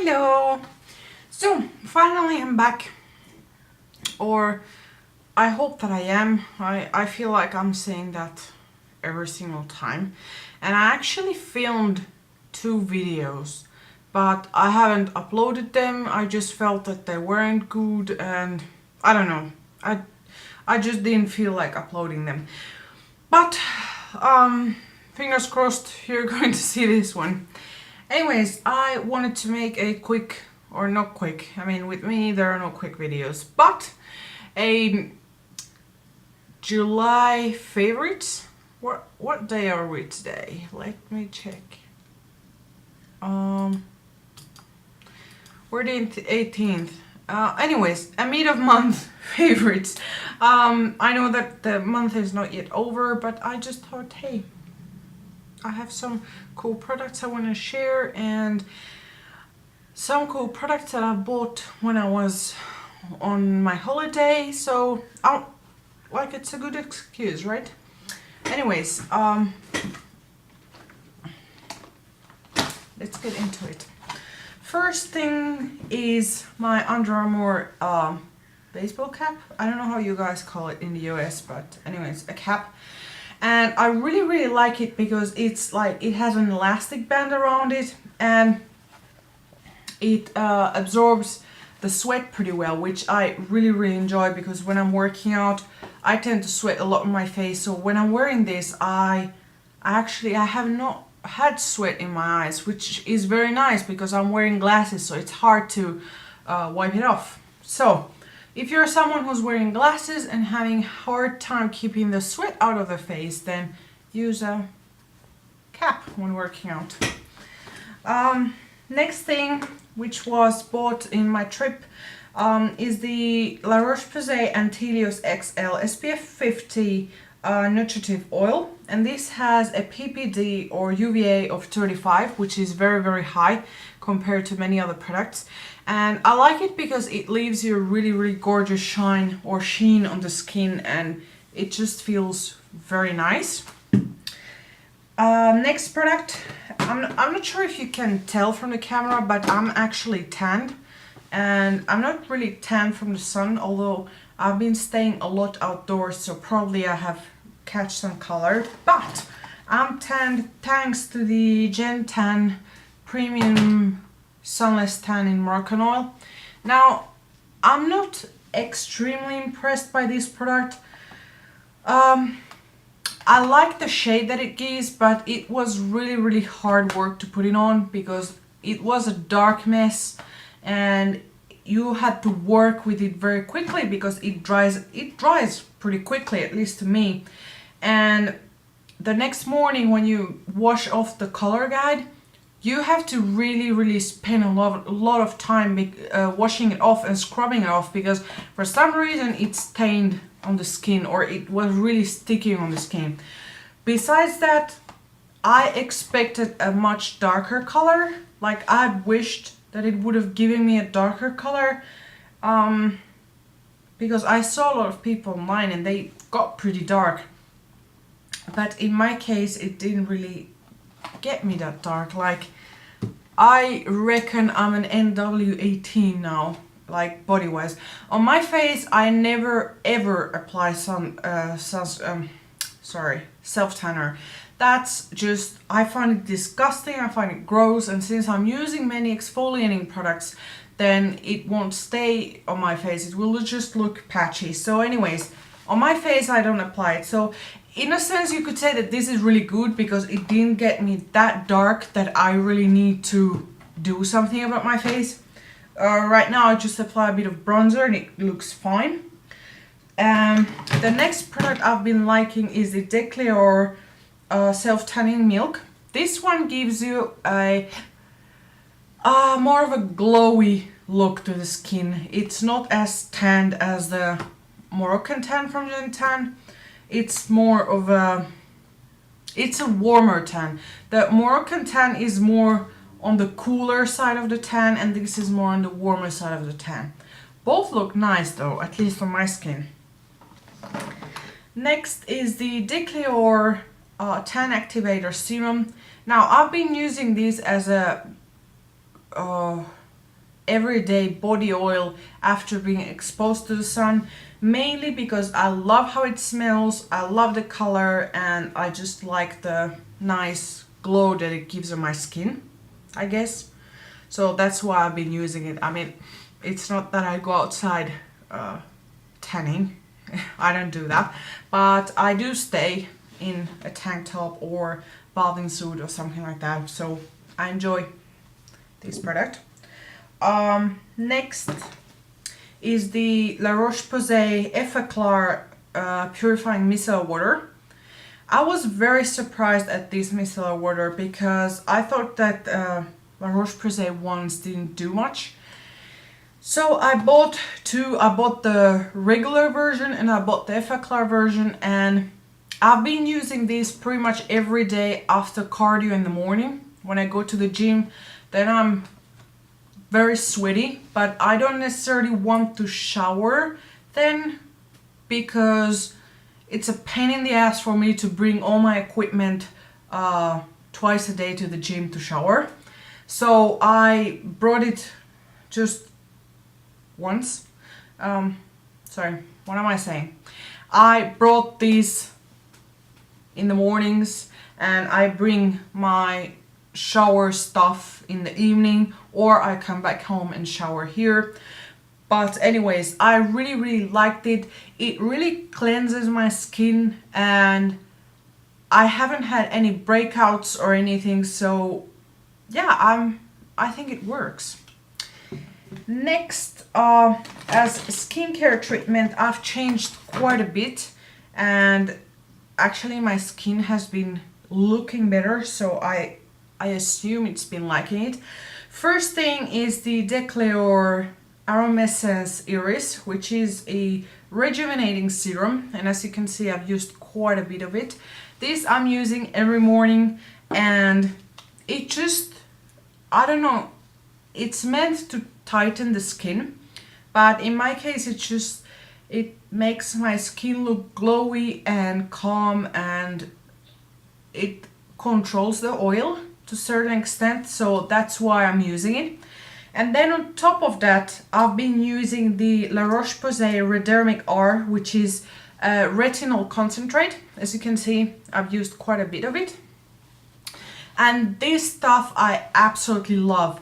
Hello! So, finally I'm back. Or, I hope that I am. I feel like I'm saying that every single time. And I actually filmed 2 videos, but I haven't uploaded them. I just felt that they weren't good and I don't know. I just didn't feel like uploading them. But, fingers crossed you're going to see this one. Anyways, I wanted to make a quick, or not quick, I mean with me there are no quick videos, but a July favorites. What day are we today? Let me check. We're the 18th. Anyways, a mid of month favorites. I know that the month is not yet over, but I just thought, hey, I have some cool products I want to share and some cool products that I bought when I was on my holiday, so like it's a good excuse, right? Anyways, let's get into it. First thing is my Under Armour baseball cap. I don't know how you guys call it in the US, but anyways, a cap. And I really like it because it's like it has an elastic band around it and it absorbs the sweat pretty well, which I really enjoy because when I'm working out I tend to sweat a lot on my face. So when I'm wearing this I have not had sweat in my eyes, which is very nice because I'm wearing glasses, so it's hard to wipe it off. So if you're someone who's wearing glasses and having a hard time keeping the sweat out of the face, then use a cap when working out. Next thing, which was bought in my trip, is the La Roche-Posay Antelios XL SPF 50 nutritive oil, and this has a PPD or UVA of 35, which is very high compared to many other products. And I like it because it leaves you a really gorgeous shine or sheen on the skin, and it just feels very nice. Next product, I'm not sure if you can tell from the camera, but I'm actually tanned, and I'm not really tanned from the sun, although I've been staying a lot outdoors, so probably I have catch some color, but I'm tanned thanks to the Gen Tan Premium Sunless Tan in Moroccan oil. Now, I'm not extremely impressed by this product. I like the shade that it gives, but it was really hard work to put it on because it was a dark mess and you had to work with it very quickly because it dries pretty quickly, at least to me. And the next morning when you wash off the color guide, you have to really spend a lot of time washing it off and scrubbing it off because for some reason it's stained on the skin or it was really sticking on the skin. Besides that, I expected a much darker color. Like I wished that it would have given me a darker color because I saw a lot of people online and they got pretty dark. But in my case, it didn't really get me that dark. Like I reckon I'm an NW18 now, like body wise. On my face I never ever apply self tanner. That's just, I find it disgusting, I find it gross, and since I'm using many exfoliating products, then it won't stay on my face, it will just look patchy. So anyways, on my face I don't apply it. So in a sense you could say that this is really good because it didn't get me that dark that I really need to do something about my face. Right now I just apply a bit of bronzer and it looks fine. The next product I've been liking is the Decleor self-tanning milk. This one gives you a more of a glowy look to the skin. It's not as tanned as the Moroccan tan from Gen Tan. It's more of a, it's a warmer tan. The Moroccan tan is more on the cooler side of the tan and this is more on the warmer side of the tan. Both look nice though, at least on my skin. Next is the Decleor Tan Activator Serum. Now I've been using this as a everyday body oil after being exposed to the sun, mainly because I love how it smells, I love the color, and I just like the nice glow that it gives on my skin, I guess. So that's why I've been using it. I mean, it's not that I go outside tanning. I don't do that, but I do stay in a tank top or bathing suit or something like that, so I enjoy this product. Next is the La Roche-Posay Effaclar Purifying Micellar Water. I was very surprised at this micellar water because I thought that La Roche-Posay ones didn't do much. So I bought two. I bought the regular version and I bought the Effaclar version, and I've been using these pretty much every day after cardio in the morning. When I go to the gym, then I'm very sweaty, but I don't necessarily want to shower then because it's a pain in the ass for me to bring all my equipment twice a day to the gym to shower. So I brought it just once. Sorry, what am I saying? I brought these in the mornings and I bring my shower stuff in the evening, or I come back home and shower here. But anyways, I really liked it. It really cleanses my skin and I haven't had any breakouts or anything, so yeah, I think it works. Next, as skincare treatment, I've changed quite a bit, and actually my skin has been looking better, so I assume it's been liking it. First thing is the Decleor Aromescence Iris, which is a rejuvenating serum, and as you can see, I've used quite a bit of it. This I'm using every morning, and it just, I don't know, it's meant to tighten the skin, but in my case it makes my skin look glowy and calm, and it controls the oil to a certain extent, so that's why I'm using it. And then on top of that, I've been using the La Roche-Posay Redermic R, which is a retinol concentrate. As you can see, I've used quite a bit of it. And this stuff I absolutely love.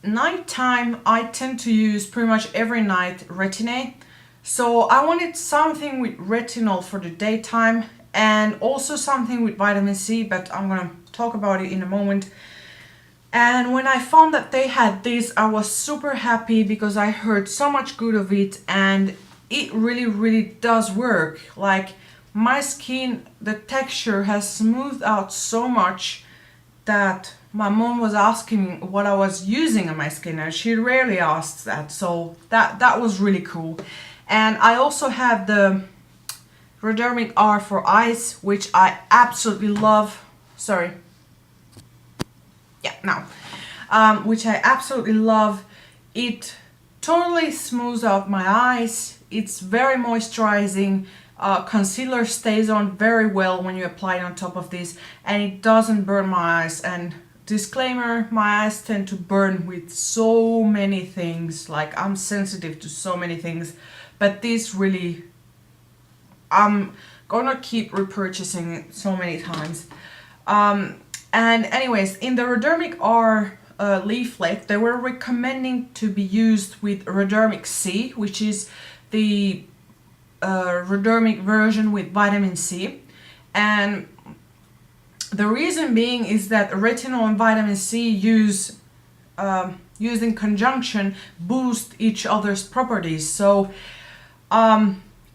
Nighttime, I tend to use pretty much every night Retin-A. So I wanted something with retinol for the daytime and also something with vitamin C, but I'm gonna talk about it in a moment. And when I found that they had this, I was super happy because I heard so much good of it, and it really does work. Like, my skin, the texture has smoothed out so much that my mom was asking me what I was using on my skin, and she rarely asks that, so that was really cool. And I also have the Redermic R for eyes, which I absolutely love. Sorry. Yeah, now. Which I absolutely love. It totally smooths out my eyes. It's very moisturizing. Concealer stays on very well when you apply it on top of this, and it doesn't burn my eyes. And disclaimer, my eyes tend to burn with so many things. Like, I'm sensitive to so many things, but this really, I'm gonna keep repurchasing it so many times. And anyways, in the Redermic R leaflet, they were recommending to be used with Redermic C, which is the Redermic version with vitamin C. And the reason being is that retinol and vitamin C used in conjunction boost each other's properties. So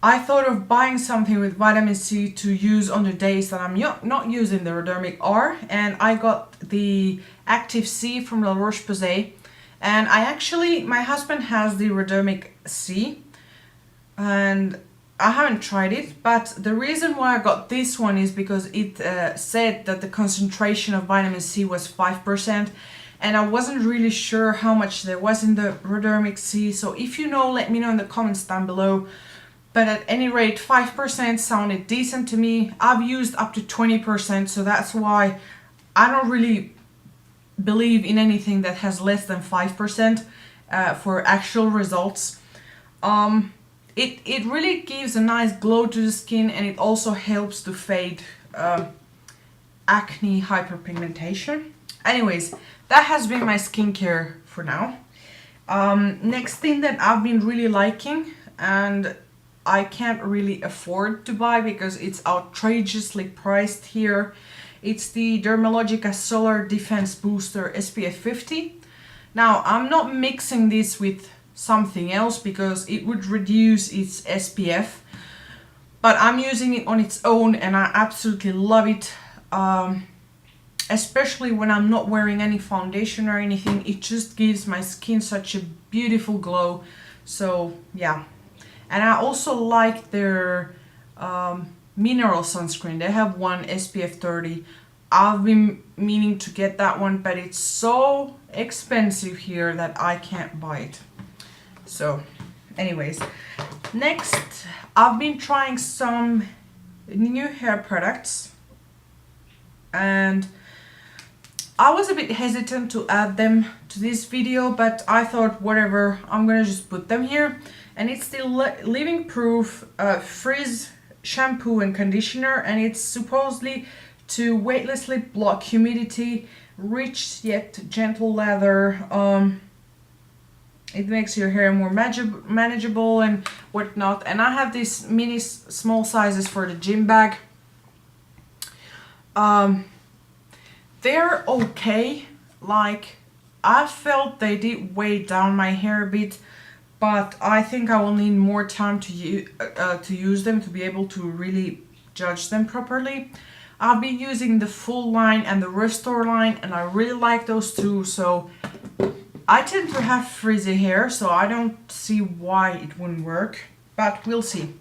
I thought of buying something with vitamin C to use on the days that I'm not using the Redermic R, and I got the Active C from La Roche-Posay. And my husband has the Redermic C, and I haven't tried it, but the reason why I got this one is because it said that the concentration of vitamin C was 5%, and I wasn't really sure how much there was in the Redermic C, so if you know, let me know in the comments down below. But at any rate, 5% sounded decent to me. I've used up to 20%, so that's why I don't really believe in anything that has less than 5%. for actual results. It really gives a nice glow to the skin, and it also helps to fade acne hyperpigmentation. Anyways, that has been my skincare for now. Next thing that I've been really liking, and I can't really afford to buy because it's outrageously priced here, it's the Dermalogica Solar Defense Booster SPF 50. Now, I'm not mixing this with something else because it would reduce its SPF, but I'm using it on its own and I absolutely love it. Especially when I'm not wearing any foundation or anything, it just gives my skin such a beautiful glow. So yeah, and I also like their mineral sunscreen. They have one SPF 30. I've been meaning to get that one, but it's so expensive here that I can't buy it. So anyways, next I've been trying some new hair products, and I was a bit hesitant to add them to this video, but I thought whatever, I'm gonna just put them here. And it's the Living Proof Frizz shampoo and conditioner, and it's supposedly to weightlessly block humidity, rich yet gentle lather. It makes your hair more manageable and whatnot. And I have these mini small sizes for the gym bag. They're okay. Like, I felt they did weigh down my hair a bit, but I think I will need more time to use them to be able to really judge them properly. I've been using the Full line and the Restore line, and I really like those two. So I tend to have frizzy hair, so I don't see why it wouldn't work, but we'll see.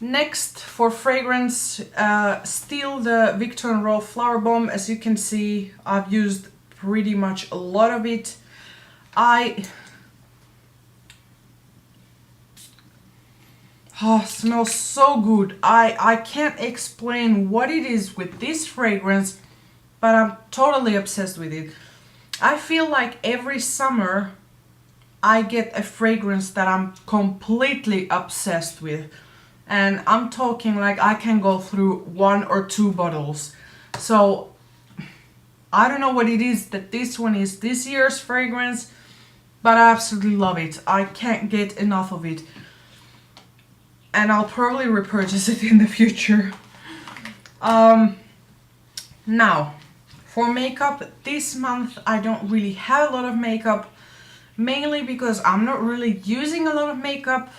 Next, for fragrance, still the Victor & Rolf Flower Bomb. As you can see, I've used pretty much a lot of it. Smells so good. I can't explain what it is with this fragrance, but I'm totally obsessed with it. I feel like every summer I get a fragrance that I'm completely obsessed with. And I'm talking like I can go through 1 or 2 bottles. So I don't know what it is that this one is this year's fragrance, but I absolutely love it. I can't get enough of it. And I'll probably repurchase it in the future. Now, for makeup, this month I don't really have a lot of makeup. Mainly because I'm not really using a lot of makeup.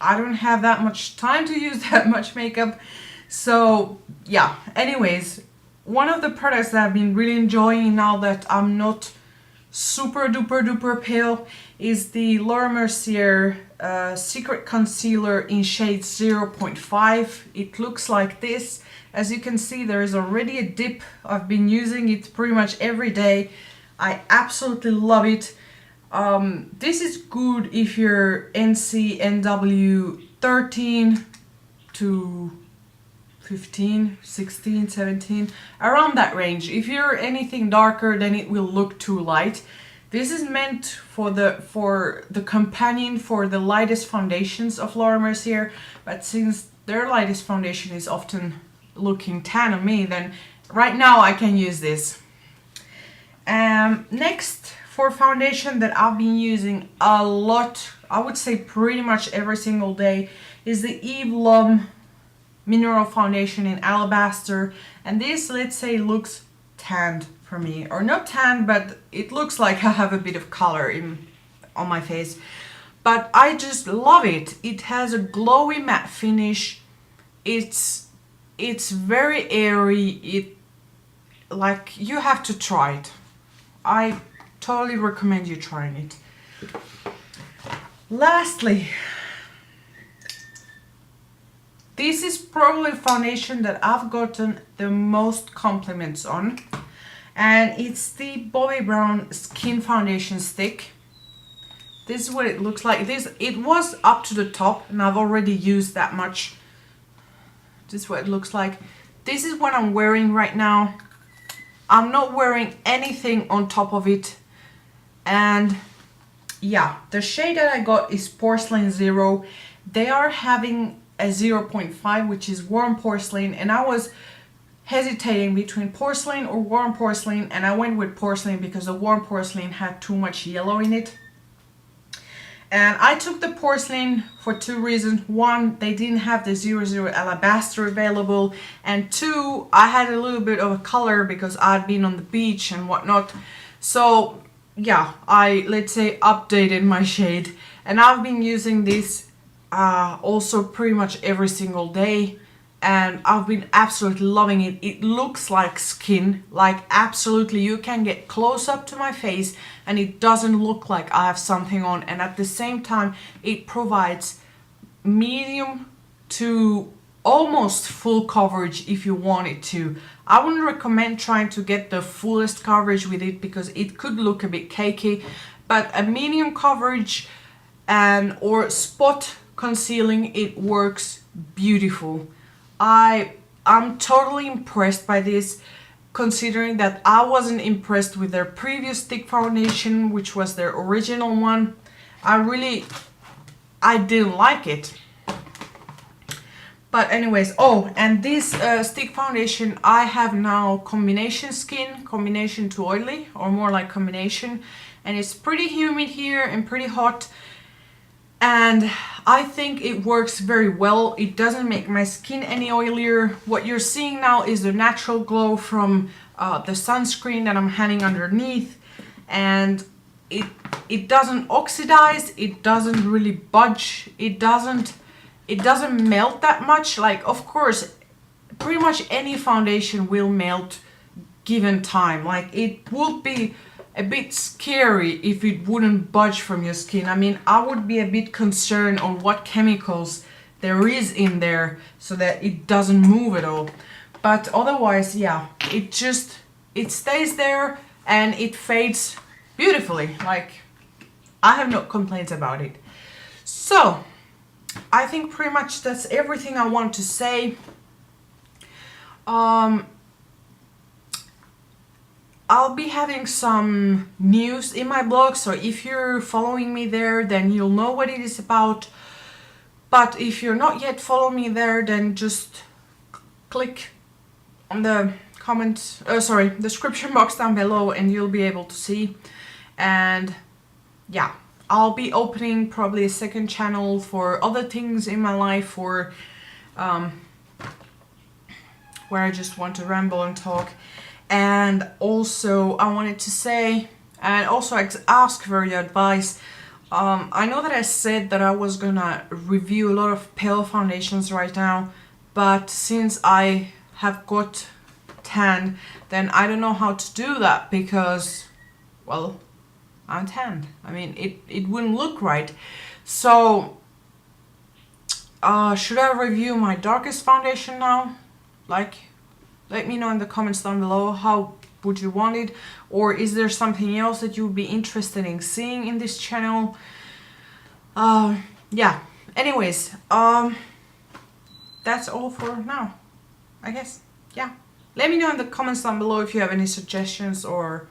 I don't have that much time to use that much makeup. So yeah, anyways, one of the products that I've been really enjoying now that I'm not super duper pale is the Laura Mercier Secret Concealer in shade 0.5. It looks like this. As you can see, there is already a dip. I've been using it pretty much every day. I absolutely love it. This is good if you're NC, NW 13 to 15, 16, 17, around that range. If you're anything darker, then it will look too light. This is meant for the companion for the lightest foundations of Laura Mercier, but since their lightest foundation is often looking tan on me, then right now I can use this. Next, for foundation that I've been using a lot, I would say pretty much every single day, is the Eve Lum Mineral Foundation in Alabaster. And this, let's say, looks tanned for me. Or not tanned, but it looks like I have a bit of color on my face. But I just love it. It has a glowy matte finish. It's very airy. Like, you have to try it. I totally recommend you trying it. Lastly, this is probably a foundation that I've gotten the most compliments on, and it's the Bobbi Brown Skin Foundation Stick. This is what it looks like. It was up to the top, and I've already used that much. This is what it looks like. This is what I'm wearing right now. I'm not wearing anything on top of it And yeah, the shade that I got is Porcelain Zero. They are having a 0.5, which is warm porcelain, and I was hesitating between porcelain or warm porcelain, and I went with porcelain because the warm porcelain had too much yellow in it. And I took the porcelain for two reasons. One, they didn't have the 00 alabaster available, and two, I had a little bit of a color because I'd been on the beach and whatnot. So yeah, I, let's say, updated my shade, and I've been using this also pretty much every single day, and I've been absolutely loving it. It looks like skin, like absolutely you can get close up to my face and it doesn't look like I have something on, and at the same time it provides medium to almost full coverage if you want it to. I wouldn't recommend trying to get the fullest coverage with it because it could look a bit cakey, but a medium coverage and or spot concealing, it works beautiful. I'm totally impressed by this, considering that I wasn't impressed with their previous stick foundation, which was their original one. I didn't like it. But anyways, oh, and this stick foundation, I have now combination skin, combination to oily, or more like combination, and it's pretty humid here and pretty hot. And I think it works very well. It doesn't make my skin any oilier. What you're seeing now is the natural glow from the sunscreen that I'm having underneath. And it doesn't oxidize, it doesn't really budge, it doesn't melt that much. Like, of course, pretty much any foundation will melt given time. Like, it would be a bit scary if it wouldn't budge from your skin. I mean, I would be a bit concerned on what chemicals there is in there so that it doesn't move at all. But otherwise, yeah, it stays there and it fades beautifully. Like, I have no complaints about it. So I think pretty much that's everything I want to say. I'll be having some news in my blog, so if you're following me there, then you'll know what it is about. But if you're not yet following me there, then just click on the description box down below and you'll be able to see. And yeah, I'll be opening probably a second channel for other things in my life, or where I just want to ramble and talk. And also I wanted to say, and also ask for your advice. I know that I said that I was gonna review a lot of pale foundations right now, but since I have got tan, then I don't know how to do that because, well, I'm tanned. I mean, it wouldn't look right. So should I review my darkest foundation now? Like, let me know in the comments down below how would you want it, or is there something else that you would be interested in seeing in this channel? Yeah, anyways, that's all for now, I guess. Yeah, let me know in the comments down below if you have any suggestions or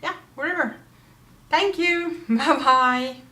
yeah, whatever. Thank you. Bye bye.